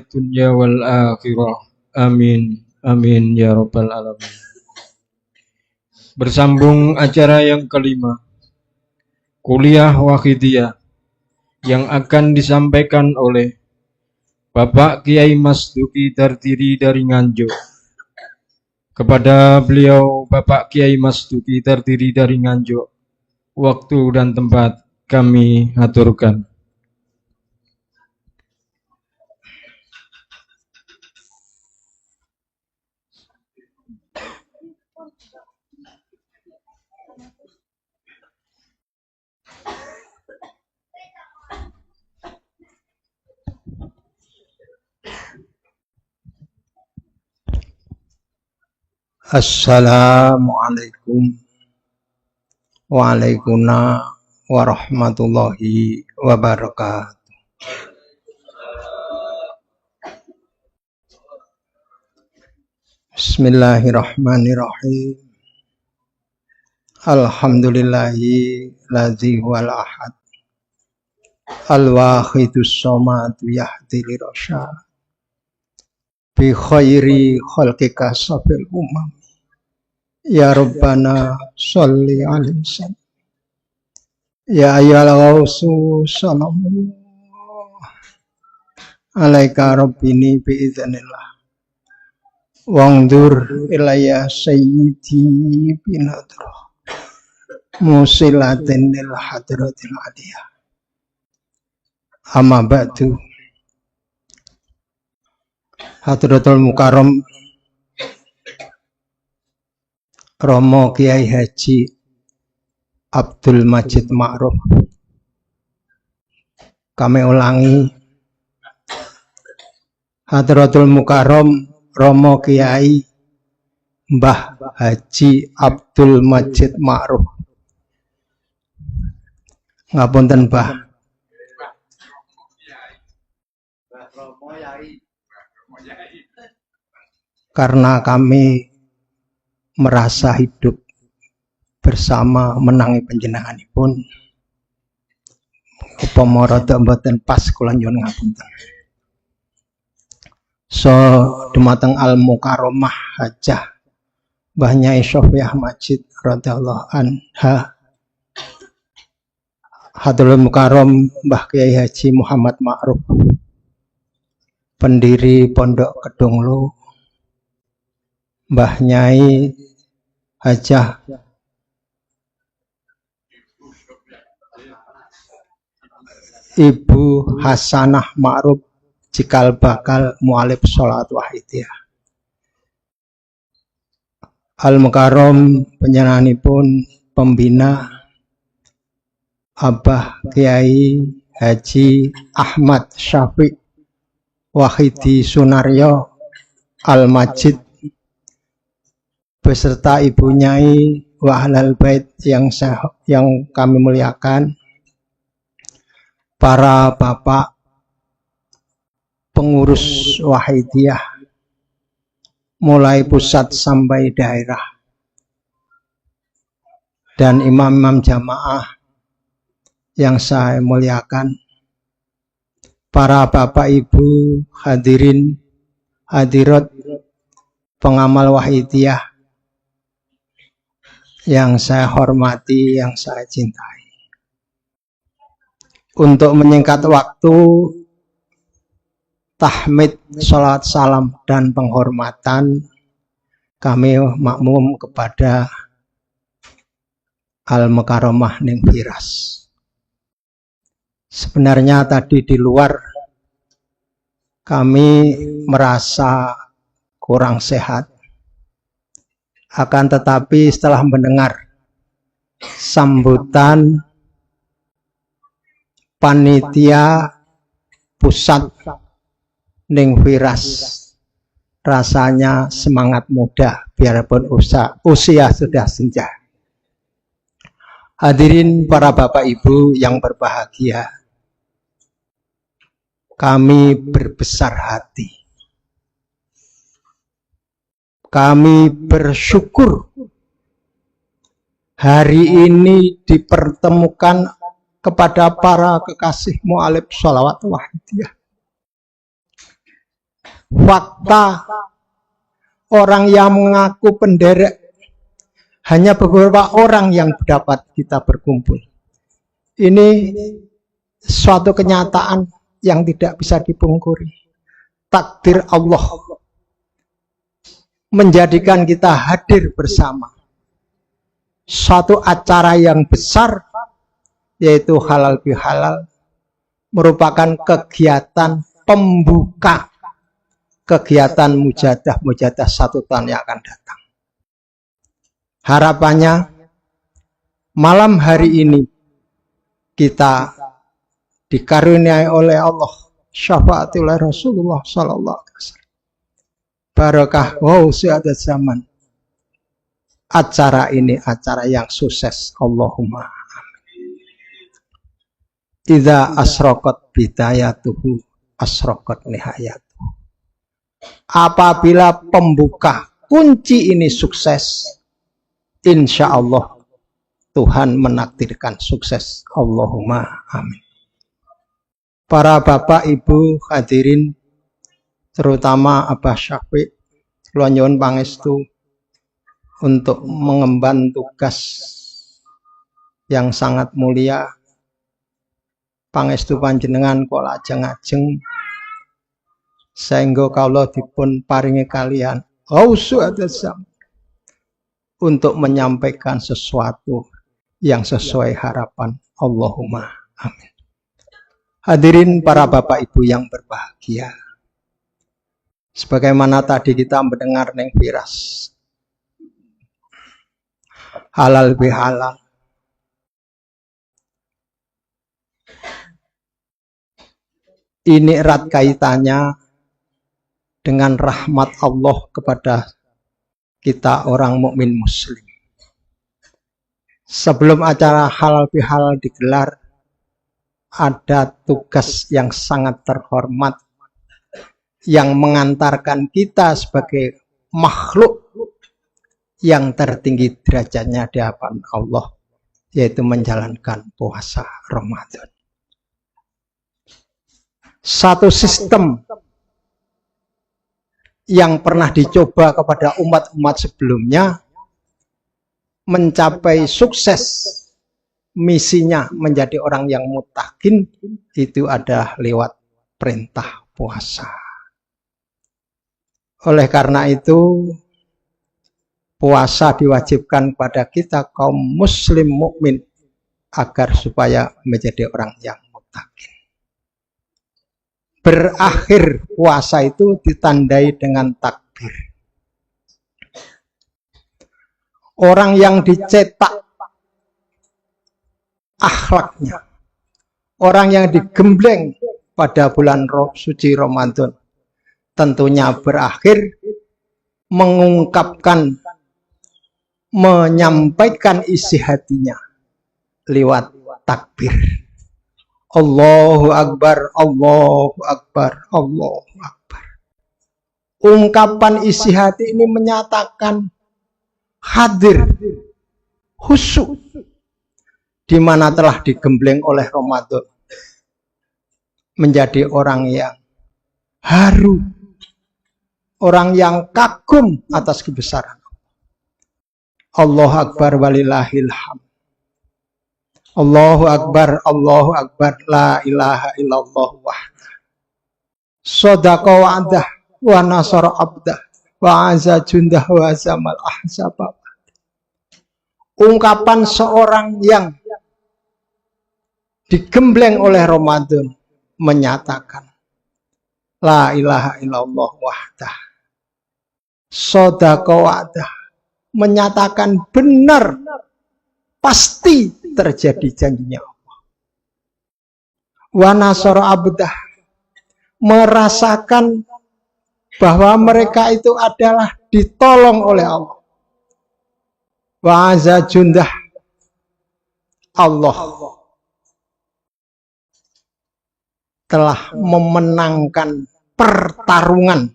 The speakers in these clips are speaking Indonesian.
dunya wal akhirah. Amin. Amin ya rabbal alamin. Bersambung acara yang kelima, kuliah Wahidiyah, yang akan disampaikan oleh Bapak Kiai Mas Duki terdiri dari Nganjuk. Kepada beliau Bapak Kiai Mas Duki terdiri dari Nganjuk, waktu dan tempat kami aturkan. Assalamualaikum waalaikumsalam warahmatullahi wabarakatuh. Bismillahirrahmanirrahim. Alhamdulillahi ladzi huwal ahad al-wahidus shomad yahdil rasyad bi khairi khalqika safil umam. Ya Rabbana sholli alaihi wasallam. Ya ayyuhal ghausu sallallahu alaika rabbini biiznillah. Wangdur ilayya sayyidi binadra musilatin lil hadratil aliyah. Amma ba'du. Hadratul Mukarram Romo Kiai Haji Abdul Majid Ma'ruf. Kami ulangi, Hadratul Mukarram Romo Kiai Mbah Haji Abdul Majid Ma'ruf. Ngapunten Mbah. Karena kami merasa hidup bersama menangi panjenenganipun, upama rada mboten pas kula nyuwun ngapunten. So dumateng Al Mukarramah Hajah Mbah Nyai Sofiyah Majid radhiyallahu anha, Hadratul Mukarram Mbah Kiai Haji Muhammad Ma'ruf, pendiri Pondok Kedunglo, Mbah Nyai Hajah Ibu Hasanah Ma'ruf cikal bakal mualif sholat wahidiyah. Al Mukarram panjenenganipun pembina Abah Kiai Haji Ahmad Syafiq Wahidi Sunaryo Al Majid beserta Ibu Nyai wa ahlal bait yang kami muliakan, para bapak pengurus Wahidiyah mulai pusat sampai daerah, dan imam-imam jamaah yang saya muliakan, para bapak ibu hadirin hadirat pengamal Wahidiyah yang saya hormati, yang saya cintai. Untuk menyingkat waktu, tahmid, sholawat salam dan penghormatan kami makmum kepada Al Mukarramah ning Firas. Sebenarnya tadi di luar kami merasa kurang sehat, akan tetapi setelah mendengar sambutan panitia pusat ning Firas, rasanya semangat muda biarpun usia sudah senja. Hadirin para bapak ibu yang berbahagia, kami berbesar hati. Kami bersyukur hari ini dipertemukan kepada para kekasih mu'alif sholawat wahidiyah. fakta orang yang mengaku penderek hanya beberapa orang yang dapat kita berkumpul. Ini suatu kenyataan yang tidak bisa dipungkiri. Takdir Allah menjadikan kita hadir bersama. Suatu acara yang besar, yaitu halal bihalal, merupakan kegiatan pembuka kegiatan mujadah 1 tahun yang akan datang. Harapannya malam hari ini kita dikaruniai oleh Allah syafaat oleh Rasulullah sallallahu alaihi wasallam. Barakah adat zaman. Acara ini acara yang sukses. Allahumma amin. Idza asraqat bidayatuhu asraqat nihayatuhu. Apabila pembuka kunci ini sukses, insya Allah Tuhan menakdirkan sukses. Allahumma amin. Para bapak ibu hadirin, terutama Abah Syafiq, kula nyuwun pangestu untuk mengemban tugas yang sangat mulia. Pangestu panjenengan kula ajeng-ajeng sehingga kula dipun paringi kalian untuk menyampaikan sesuatu yang sesuai harapan. Allahumma amin. Hadirin para bapak ibu yang berbahagia, sebagaimana tadi kita mendengar neng Firas, halal bihalal, ini erat kaitannya dengan rahmat Allah kepada kita orang mukmin muslim. Sebelum acara halal bihalal digelar, ada tugas yang sangat terhormat yang mengantarkan kita sebagai makhluk yang tertinggi derajatnya di hadapan Allah, yaitu menjalankan puasa Ramadan. Satu sistem yang pernah dicoba kepada umat-umat sebelumnya mencapai sukses misinya menjadi orang yang mutakin, itu adalah lewat perintah puasa. Oleh karena itu puasa diwajibkan pada kita kaum muslim mukmin agar supaya menjadi orang yang mutakin. Berakhir puasa itu ditandai dengan takbir. Orang yang dicetak akhlaknya, orang yang digembleng pada bulan suci Ramadan, tentunya berakhir mengungkapkan, menyampaikan isi hatinya lewat takbir. Allahu Akbar, Allahu Akbar, Allahu Akbar. Ungkapan isi hati ini menyatakan hadir, khusyuk, di mana telah digembleng oleh Ramadan, menjadi orang yang haru, orang yang kagum atas kebesaran. Allahu Akbar walillahil hamd. Allahu Akbar, Allahu Akbar, la ilaha illallah wahdah. Shadaqa wa'dah wa nasara abdah wa azza jundah wa zamal ahzabah. Ungkapan seorang yang digembleng oleh Ramadan menyatakan la ilaha illallah wahdah. Shadaqa wa'dah, menyatakan benar, pasti terjadi janjinya Allah. Wa nasara abdah, merasakan bahwa mereka itu adalah ditolong oleh Allah. Wa azza jundah, Allah telah memenangkan pertarungan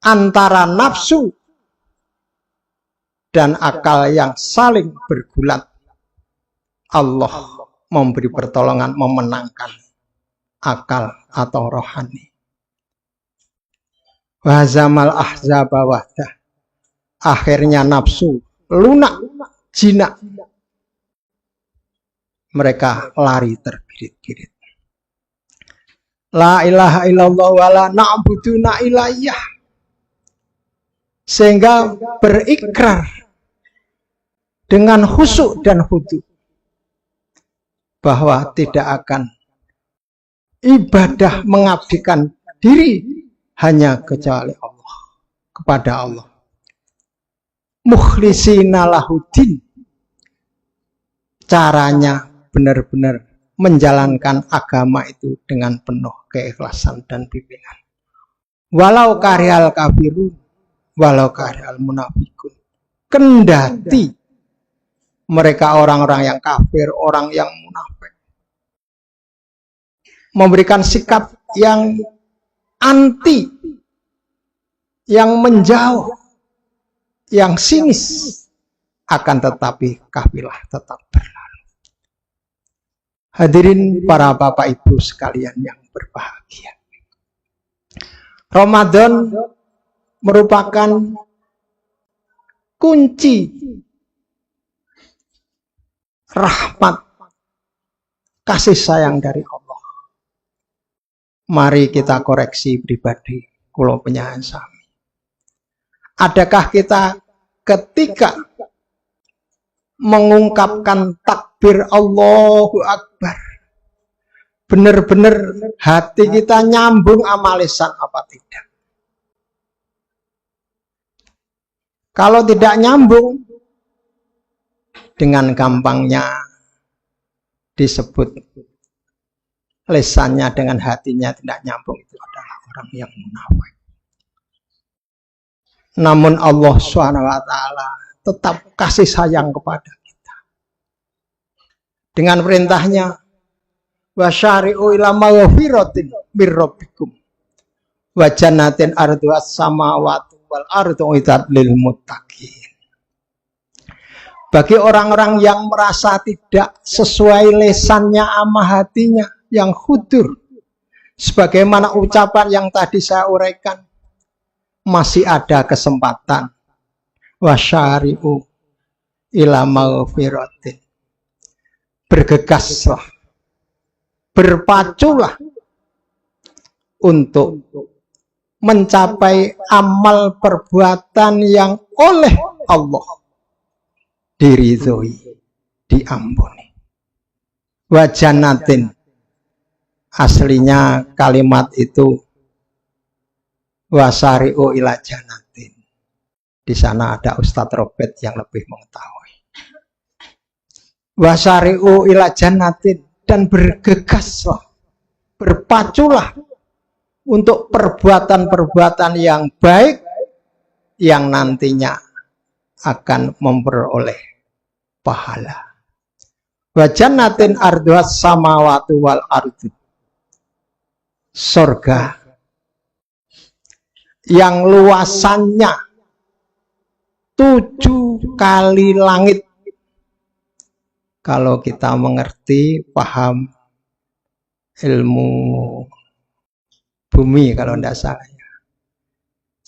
antara nafsu dan akal yang saling bergulat. Allah memberi pertolongan, memenangkan akal atau rohani. Wahazamal ahzaba wahdah. Akhirnya nafsu lunak, jinak. Mereka lari terbirit-birit. La ilaha illallah wa la na'buduna ilayyah. Sehingga berikrar dengan khusyuk dan khudu bahwa tidak akan ibadah mengabdikan diri hanya kecuali Allah, kepada Allah. Mukhlisina lahuddin. Caranya benar-benar menjalankan agama itu dengan penuh keikhlasan dan bimbingan. Walau karihal kafirun, walau karihal munafikun. Kendati mereka orang-orang yang kafir, orang yang munafik, memberikan sikap yang anti, yang menjauh, yang sinis, akan tetapi kafilah tetap berlalu. Hadirin para bapak ibu sekalian yang berbahagia. Ramadan merupakan kunci rahmat kasih sayang dari Allah. Mari kita koreksi pribadi, kula penyahan sami. Adakah kita ketika mengungkapkan takbir Allahu Akbar, benar-benar hati kita nyambung sama lisan apa tidak? Kalau tidak nyambung, dengan gampangnya disebut lisannya dengan hatinya tidak nyambung, itu adalah orang yang munafik. Namun Allah SWT tetap kasih sayang kepada kita. Dengan perintahnya, wasyari'u ila maghfiratin mir rabbikum wa jannatin arduhas samawati wal ardu uiddat lil muttaqin. Bagi orang-orang yang merasa tidak sesuai lisannya sama hatinya yang khudur, sebagaimana ucapan yang tadi saya uraikan, masih ada kesempatan. Wasyari'u ila maghfiratin. Bergegaslah, berpaculah untuk mencapai amal perbuatan yang oleh Allah diridhoi, diampuni. Wajanatin, aslinya kalimat itu wasari'u ila janatin. Di sana ada Ustadz Robert yang lebih mengetahui. Wasari'u ila jannatin, dan bergegaslah, berpaculah untuk perbuatan-perbuatan yang baik yang nantinya akan memperoleh pahala. Wa jannatin arduhas samawati wal ardu. Surga yang luasannya 7 kali langit. Kalau kita mengerti, paham ilmu bumi kalau tidak salah.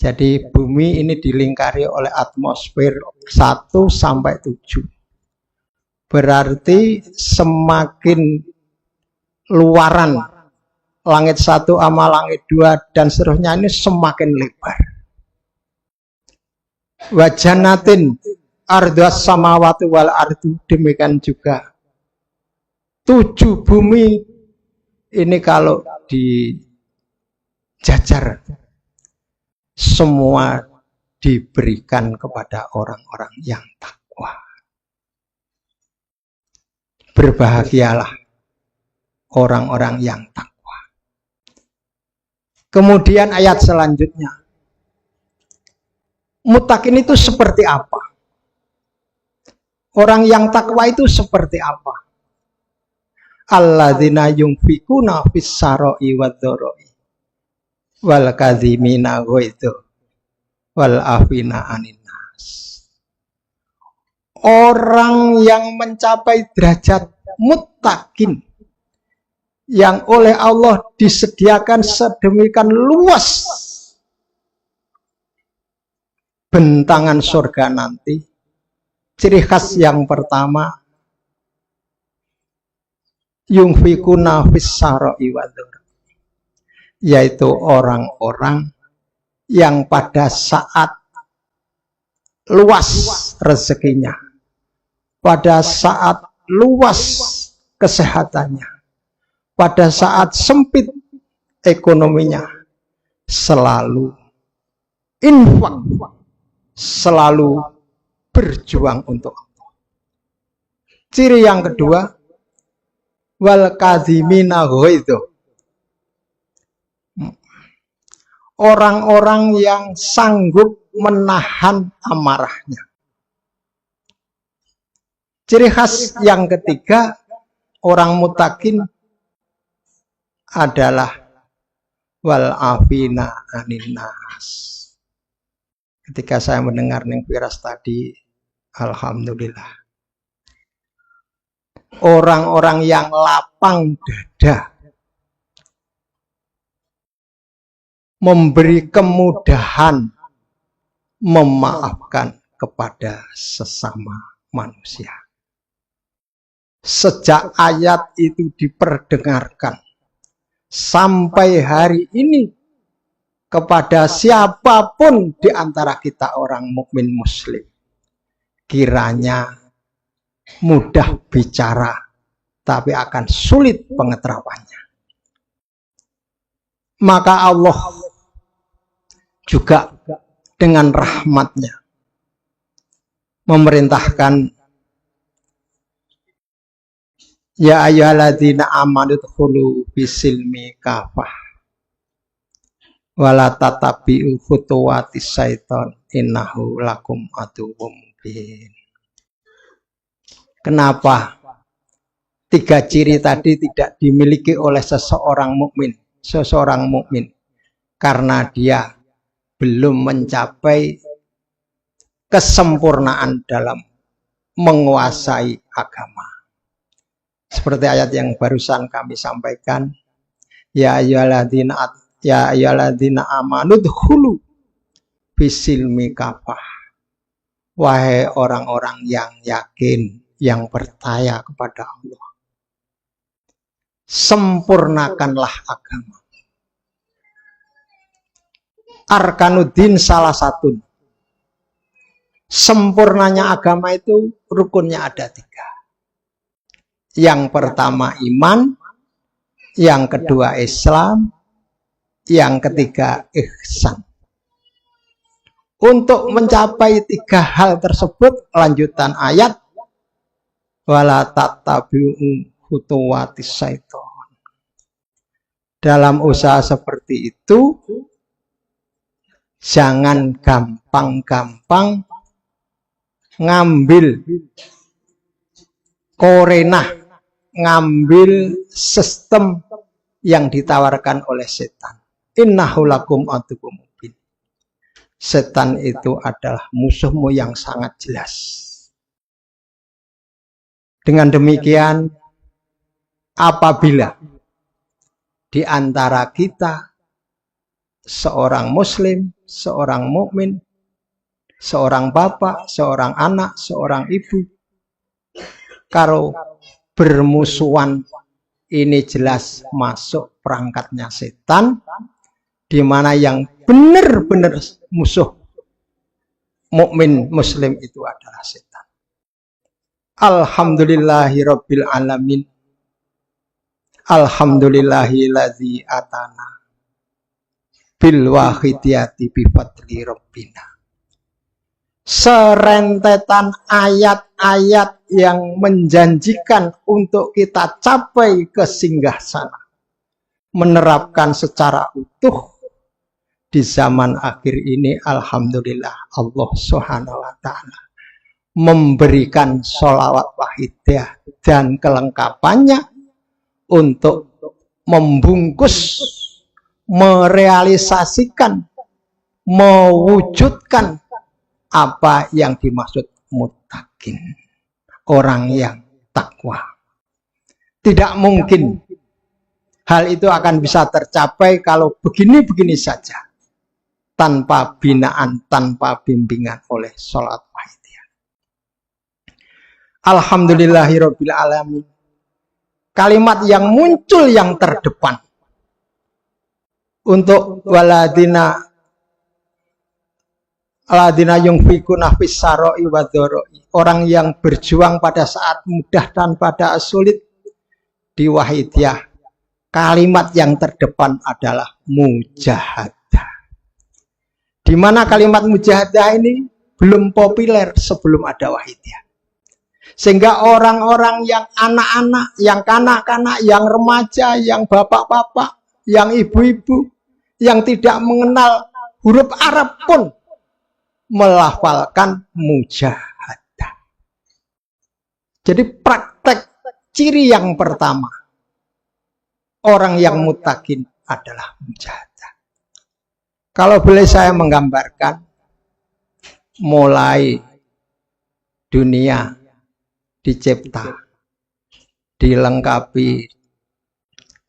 Jadi bumi ini dilingkari oleh atmosfer 1 sampai 7. Berarti semakin luaran langit 1 sama langit 2 dan seterusnya ini semakin lebar. Wajanatin arduhas samawati wal ardu, demikian juga 7 bumi ini kalau dijajar semua diberikan kepada orang-orang yang takwa. Berbahagialah orang-orang yang takwa. Kemudian ayat selanjutnya, muttaqin itu seperti apa? Orang yang takwa itu seperti apa? Alladzina yunfikuna fis sarai wadh-dharai wal kadzimina ghaidza wal afina anin nas. Orang yang mencapai derajat muttaqin, yang oleh Allah disediakan sedemikian luas bentangan surga nanti, ciri khas yang pertama, yungfikuna fis-sarai wadh, yaitu orang-orang yang pada saat luas rezekinya, pada saat luas kesehatannya, pada saat sempit ekonominya, selalu infak, selalu berjuang untuk Allah. Ciri yang kedua, wal kadhimina ghaidha, orang-orang yang sanggup menahan amarahnya. Ciri khas yang ketiga, orang mutakin adalah wal afina anin nas. Ketika saya mendengar Neng Firas tadi, alhamdulillah. Orang-orang yang lapang dada, memberi kemudahan, memaafkan kepada sesama manusia. Sejak ayat itu diperdengarkan sampai hari ini kepada siapapun di antara kita orang mukmin muslim, kiranya mudah bicara tapi akan sulit pengetahuannya. Maka Allah juga dengan rahmatnya memerintahkan, ya ayyuhalladzina amanu dkhulu bisilmi kafah wala tatabi'u khutuwatis syaiton innahu lakum aduwwum mubin. Kenapa tiga ciri tadi tidak dimiliki oleh seseorang mukmin? Seseorang mukmin karena dia belum mencapai kesempurnaan dalam menguasai agama. Seperti ayat yang barusan kami sampaikan, ya ayyuhalladzina amanu dkhulu bisilmi kafah, wahai orang-orang yang yakin, yang percaya kepada Allah, sempurnakanlah agama. Arkanuddin salah satu. Sempurnanya agama itu rukunnya ada 3. Yang pertama iman, yang kedua Islam, yang ketiga ihsan. Untuk mencapai 3 hal tersebut, lanjutan ayat, wala tattabi'u khutuwatis syaiton. Dalam usaha seperti itu, jangan gampang-gampang ngambil korenah, ngambil sistem yang ditawarkan oleh setan. Innahu lakum aduwwum mubin. Setan itu adalah musuhmu yang sangat jelas. Dengan demikian, apabila di antara kita seorang muslim, seorang mukmin, seorang bapak, seorang anak, seorang ibu, kalau bermusuhan, ini jelas masuk perangkatnya setan, di mana yang benar-benar musuh mukmin muslim itu adalah setan. Alhamdulillahirabbil alamin. Alhamdulillahilladzi atana bil wahidiyati bi fadli rabbina. Serentetan ayat-ayat yang menjanjikan untuk kita capai ke singgasana, menerapkan secara utuh di zaman akhir ini. Alhamdulillah, Allah Subhanahu wa ta'ala memberikan sholawat wahidiyah dan kelengkapannya untuk membungkus, merealisasikan, mewujudkan apa yang dimaksud muttaqin, orang yang takwa. Tidak mungkin hal itu akan bisa tercapai kalau begini-begini saja. tanpa binaan, tanpa bimbingan oleh sholat wahidiyah. Alhamdulillahirabbil alamin. Kalimat yang muncul yang terdepan untuk waladina yunfikuna fis sarai wadh-dharai, orang yang berjuang pada saat mudah dan pada sulit di wahidiyah. Kalimat yang terdepan adalah mujahadah. Di mana kalimat mujahadah ini belum populer sebelum ada wahidiyah. Sehingga orang-orang yang anak-anak, yang kanak-kanak, yang remaja, yang bapak-bapak, yang ibu-ibu, yang tidak mengenal huruf Arab pun melafalkan mujahadah. Jadi praktek ciri yang pertama orang yang muttaqin adalah mujahadah. Kalau boleh saya menggambarkan, mulai dunia dicipta, dilengkapi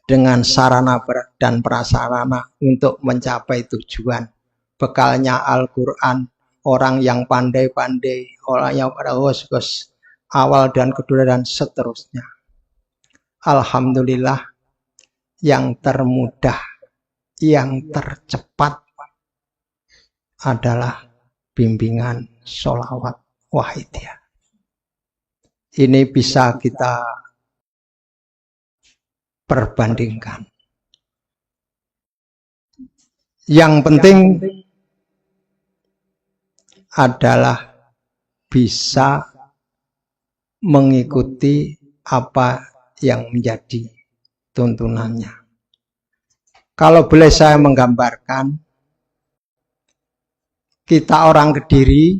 dengan sarana dan prasarana untuk mencapai tujuan. Bekalnya Al-Quran, orang yang pandai-pandai, orang yang pada khusus awal dan kedua dan seterusnya. Alhamdulillah, yang termudah, yang tercepat adalah bimbingan sholawat wahidiyah. Ini bisa kita perbandingkan. Yang penting adalah bisa mengikuti apa yang menjadi tuntunannya. Kalau boleh saya menggambarkan, kita orang Kediri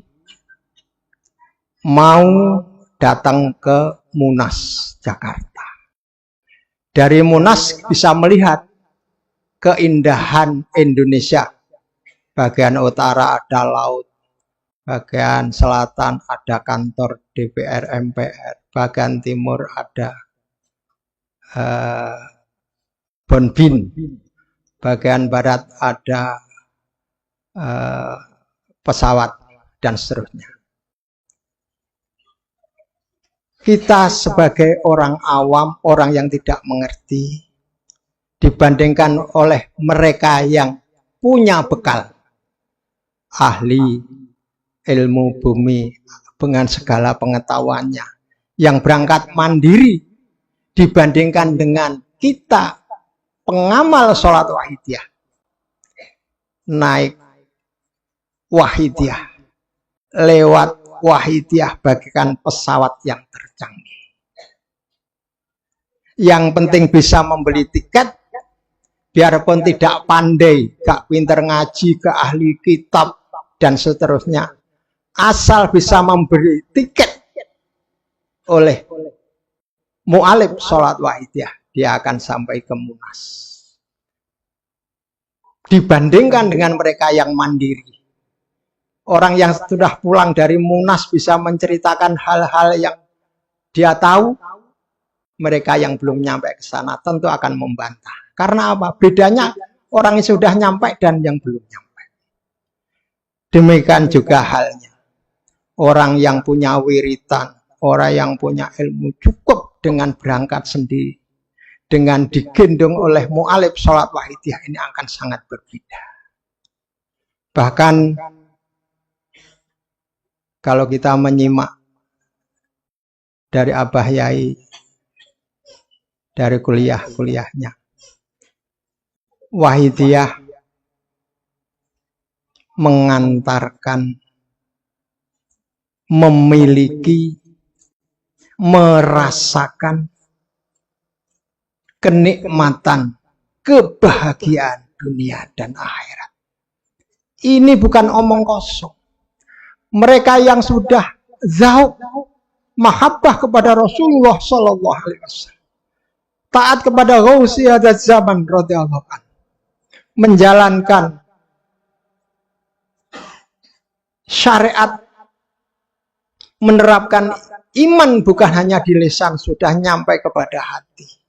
mau datang ke Munas, Jakarta. Dari Munas bisa melihat keindahan Indonesia. Bagian utara ada laut, bagian selatan ada kantor DPR MPR, bagian timur ada Bonbin, bagian barat ada pesawat dan seterusnya. Kita sebagai orang awam, orang yang tidak mengerti, dibandingkan oleh mereka yang punya bekal, ahli ilmu bumi dengan segala pengetahuannya, yang berangkat mandiri, dibandingkan dengan kita pengamal sholat wahidiyah, naik wahidiyah, lewat wahidiyah bagikan pesawat yang tercanggih. Yang penting bisa membeli tiket, biarpun tidak pandai, gak pinter ngaji, gak ahli kitab, dan seterusnya. Asal bisa memberi tiket oleh mu'alib sholat wahidiyah, dia akan sampai ke Munas. Dibandingkan dengan mereka yang mandiri. Orang yang sudah pulang dari Munas bisa menceritakan hal-hal yang dia tahu. Mereka yang belum nyampe ke sana tentu akan membantah. Karena apa? Bedanya orang yang sudah nyampe dan yang belum nyampe. Demikian juga halnya. Orang yang punya wiritan, orang yang punya ilmu cukup dengan berangkat sendiri. Dengan digendong oleh mu'alib sholat wahidiyah ini akan sangat berbeda. Bahkan kalau kita menyimak dari Abah Yai, dari kuliah-kuliahnya, wahidiyah mengantarkan, memiliki, merasakan kenikmatan, kebahagiaan dunia dan akhirat. Ini bukan omong kosong. Mereka yang sudah zauq, mahabbah kepada Rasulullah Sallallahu Alaihi Wasallam, taat kepada Ghausi hadat zaman radhiyallahu anhu, menjalankan syariat, menerapkan iman bukan hanya di lisan, sudah nyampe kepada hati.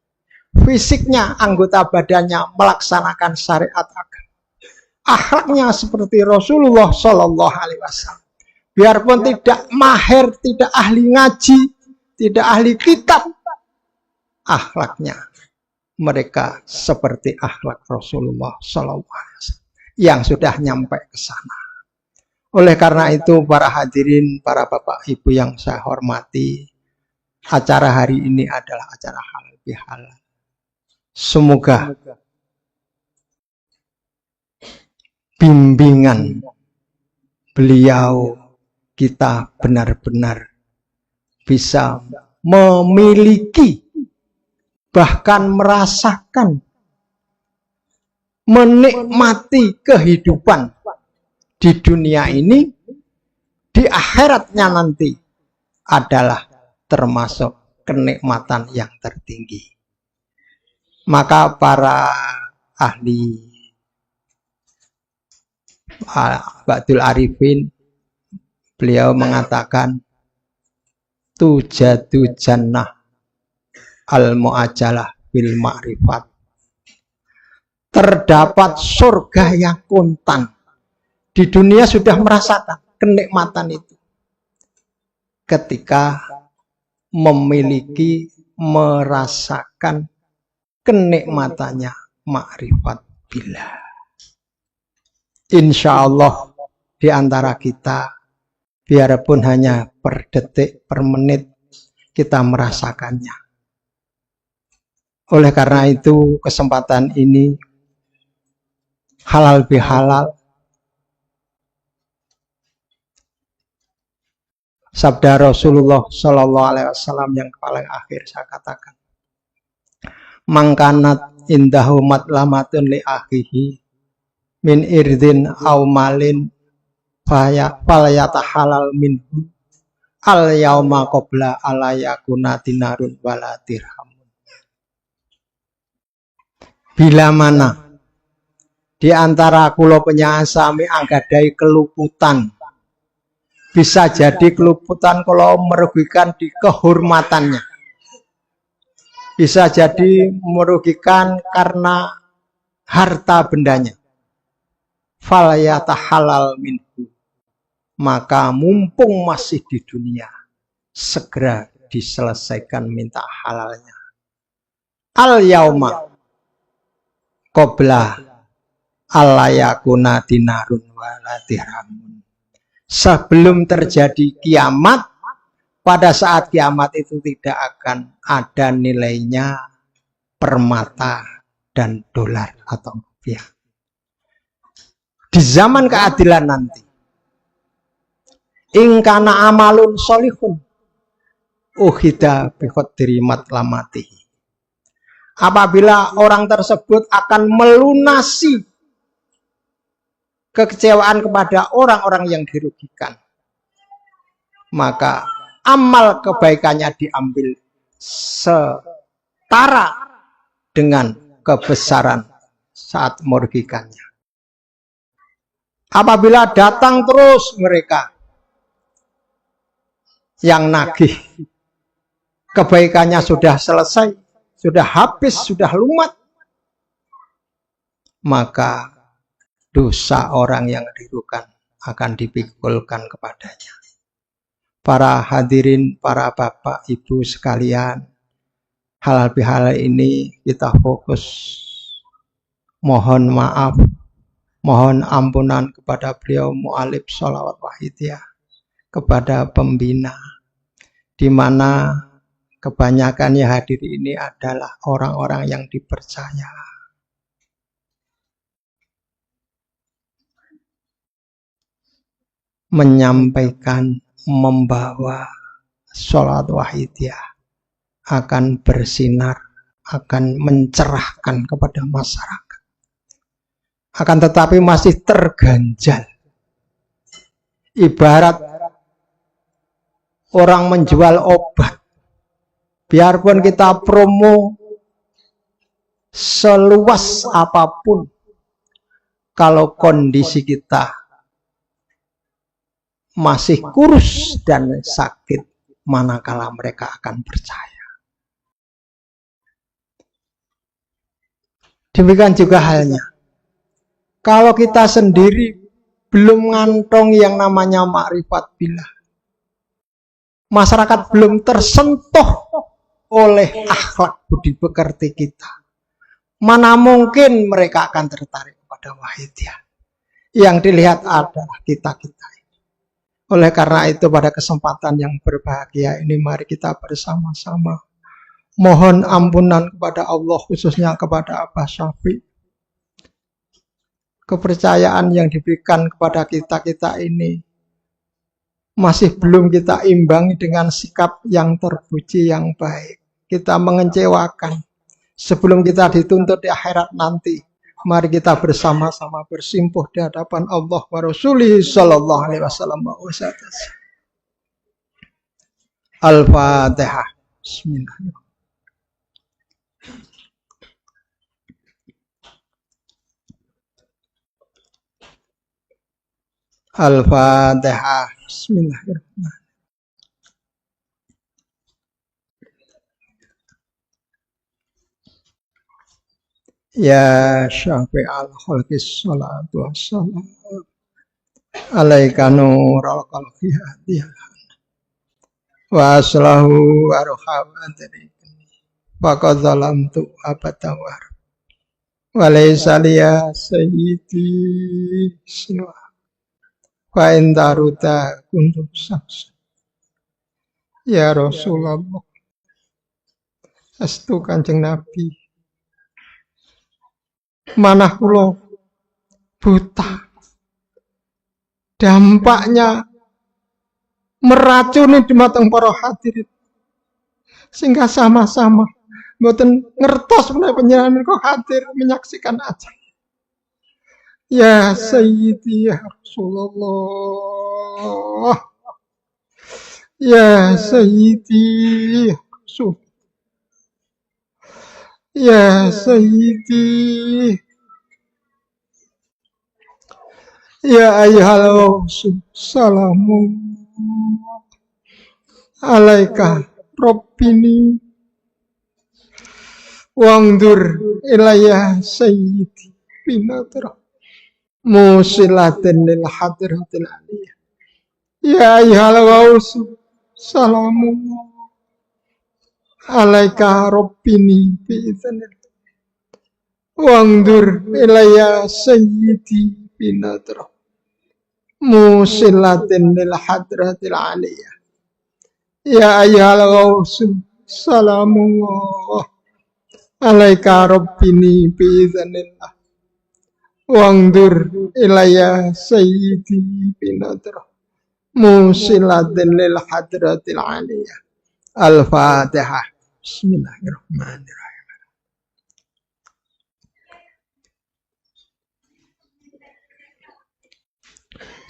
Fisiknya, anggota badannya melaksanakan syariat agama. akhlaknya seperti Rasulullah Shallallahu Alaihi Wasallam. Biarpun tidak mahir, tidak ahli ngaji, tidak ahli kitab, akhlaknya mereka seperti akhlak Rasulullah Shallallahu Alaihi Wasallam yang sudah nyampe ke sana. Oleh karena itu, para hadirin, para bapak ibu yang saya hormati, acara hari ini adalah acara halal bihalal. Semoga bimbingan beliau kita benar-benar bisa memiliki, bahkan merasakan, menikmati kehidupan di dunia ini, di akhiratnya nanti adalah termasuk kenikmatan yang tertinggi. Maka para ahli Ba'dul Arifin, beliau mengatakan tujadu jannah al-mu'ajalah bil ma'rifat. Terdapat surga yang kontan. Di dunia sudah merasakan kenikmatan itu. Ketika memiliki, merasakan kenikmatannya ma'rifat billah. Insya Allah di antara kita, biarpun hanya per detik, per menit, kita merasakannya. Oleh karena itu, kesempatan ini halal bihalal. Sabda Rasulullah Shallallahu Alaihi Wasallam yang paling akhir saya katakan, mangkanat indahu matlamatun li akhihi min irdin au malin falayata halal minhu al yauma qabla alayakuna dinarun wala dirhamun. Bila mana di antara kula penyaasami anggadai keluputan, bisa jadi keluputan kalau merugikan di kehormatannya, bisa jadi merugikan karena harta bendanya. Falayata halal minhu, maka mumpung masih di dunia, segera diselesaikan minta halalnya. Al yauma qabla alayakuna dinarun wala dirhamun. Sebelum terjadi kiamat, pada saat kiamat itu tidak akan ada nilainya permata dan dolar atau rupiah. Di zaman keadilan nanti, ingkana amalun solihun uhida biqadri matlamatihi. Apabila orang tersebut akan melunasi kekecewaan kepada orang-orang yang dirugikan, maka amal kebaikannya diambil setara dengan kebesaran saat merugikannya. Apabila datang terus mereka yang nagih, kebaikannya sudah selesai, sudah habis, sudah lumat, maka dosa orang yang dirugikan akan dipikulkan kepadanya. Para hadirin, para bapak, ibu sekalian, halal bihalal ini kita fokus. Mohon maaf, mohon ampunan kepada beliau mu'alif sholawat wahidiyah, kepada pembina, di mana kebanyakan yang hadir ini adalah orang-orang yang dipercaya. Menyampaikan, membawa sholawat wahidiyah akan bersinar, akan mencerahkan kepada masyarakat. Akan tetapi masih terganjal. Ibarat orang menjual obat. Biarpun kita promo seluas apapun, kalau kondisi kita masih kurus dan sakit, manakala mereka akan percaya. Demikian juga halnya Kalau kita sendiri belum ngantong yang namanya makrifat billah, masyarakat belum tersentuh oleh akhlak budi pekerti kita, mana mungkin mereka akan tertarik pada wahidiyah. Yang dilihat adalah kita-kita ini. Oleh karena itu pada kesempatan yang berbahagia ini mari kita bersama-sama mohon ampunan kepada Allah, khususnya kepada Abah Syafiq. Kepercayaan yang diberikan kepada kita-kita ini masih belum kita imbangi dengan sikap yang terpuji, yang baik. Kita mengecewakan. Sebelum kita dituntut di akhirat nanti, mari kita bersama-sama bersimpuh di hadapan Allah wa Rasulih sallallahu alaihi wasallam. Al-Fatihah. Bismillahirrahmanirrahim. Al-Fatihah. Bismillahirrahmanirrahim. Ya syafi'al khalqis salatu wassalam alaika nurul qalbi hadiyah wa aslahu arhamatani faqad zalamtu abatawar wa laysa liya sayyidi siwa wa indaruta kuntum saksa ya Rasulullah. Astu Kanjeng Nabi, manah kula buta, dampaknya meracuni dumateng para hadirin, sehingga sama-sama mboten ngertos menawi panjenengan kok hadir menyaksikan aja. Ya Sayyidi ya Rasulullah, ya Sayyidi ya Rasul, ya Sayyidi, ya ayyuhal rasul, salamu alaika rabbini wangdur ilayya sayyidi binadra musilatin lil hadratil aliyah. Ya ayyuhal rasul, salamu alaika rabbini bi'idznillah wangdur ilayya sayyidi binadra musilatin lil hadratil aliyah. Ya ayyuhal rasul, salamu alaika rabbini bi'idznillah wangdur ilayya sayyidi binadra musilatin lil hadratil aliyah. Al-Fatihah. Bismillahirrahmanirrahim.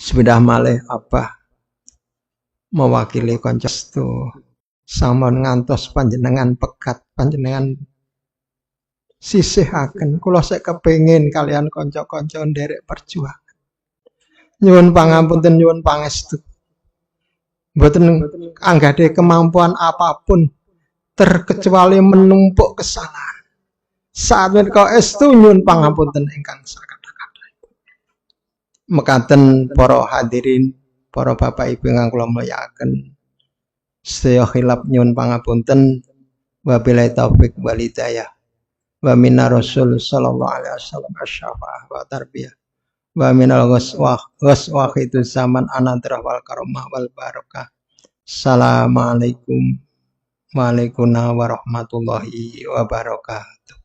Sudah malih apa mewakili koncestu sampun ngantos panjenengan pegat, panjenengan sisihaken kula sek kepengin kalian kanca-kanca nderek perjuangan. Nyuwun pangapunten, nyuwun pangestu. Mboten anggadhe kemampuan apapun terkecuali menumpuk kesalahan. Saat menika estu nyuwun pangapunten ingkang sakata-kata. Mekaten para hadirin, para bapak ibu ingkang kula mulyakaken, sedaya khilaf nyuwun pangapunten. Wabillahi taufik wal hidayah. Wa minar rasul sallallahu alaihi wasallam asy-syafa'ah wa tarbiyah. Wa minal ghaswah itu zaman anadrah wal karomah wal barakah. Assalamualaikum warahmatullahi wabarakatuh.